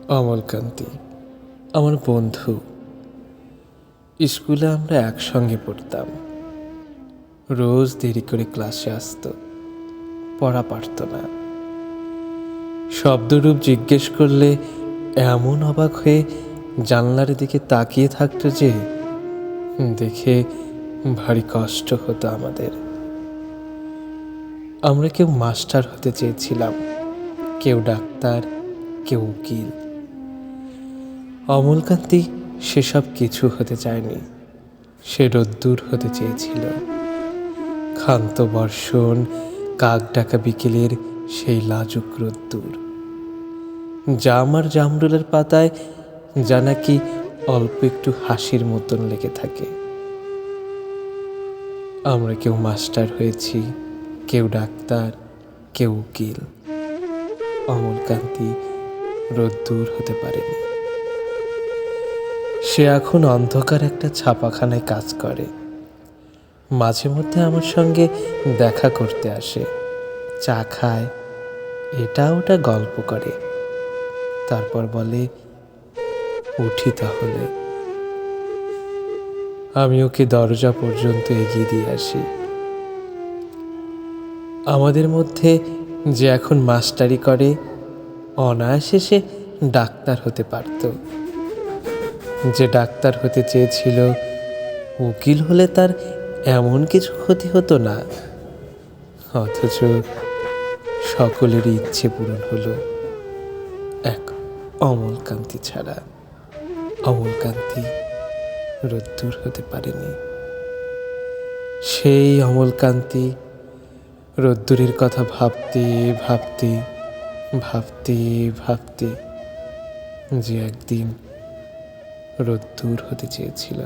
অমলকান্তি আমার বন্ধু। স্কুলে আমরা একসঙ্গে পড়তাম। রোজ দেরি করে ক্লাসে আসতো, পড়া পারত না। শব্দরূপ জিজ্ঞেস করলে এমন অবাক হয়ে জানলার দিকে তাকিয়ে থাকতো যে দেখে ভারী কষ্ট হতো আমাদের। আমরা কেউ মাস্টার হতে চেয়েছিলাম, কেউ ডাক্তার, কেউ উকিল। অমলকান্তি সেসব কিছু হতে চায়নি। সে রোদ্দুর হতে চেয়েছিল। ক্ষান্ত বর্ষণ, কাক ডাকা বিকেলের সেই লাজুক রোদ্দুর, জাম আর জামরুলের পাতায় যা নাকি অল্প একটু হাসির মতন লেগে থাকে। আমরা কেউ মাস্টার হয়েছি, কেউ ডাক্তার, কেউ উকিল। অমলকান্তি রোদ্দুর হতে পারেনি। সে এখন অন্ধকার একটা ছাপাখানায় কাজ করে। মাঝে মধ্যে আমার সঙ্গে দেখা করতে আসে, চা খায়, এটা ওটা গল্প করে। তারপর বলে, উঠি তাহলে। আমি ওকে দরজা পর্যন্ত এগিয়ে দিয়ে আসি। আমাদের মধ্যে যে এখন মাস্টারি করে, অনায়াসে সে ডাক্তার হতে পারত। যে ডাক্তার হতে চেয়েছিল, উকিল হলে তার এমন কিছু ক্ষতি হতো না। অথচ সকলেরই ইচ্ছে পূরণ হলো, এক অমলকান্তি ছাড়া। অমলকান্তি রোদ্দুর হতে পারেনি। সেই অমলকান্তি রোদ্দুরের কথা ভাবতে ভাবতে ভাবতে ভাবতে যে একদিন রোদ্দুর হতে চেয়েছিল।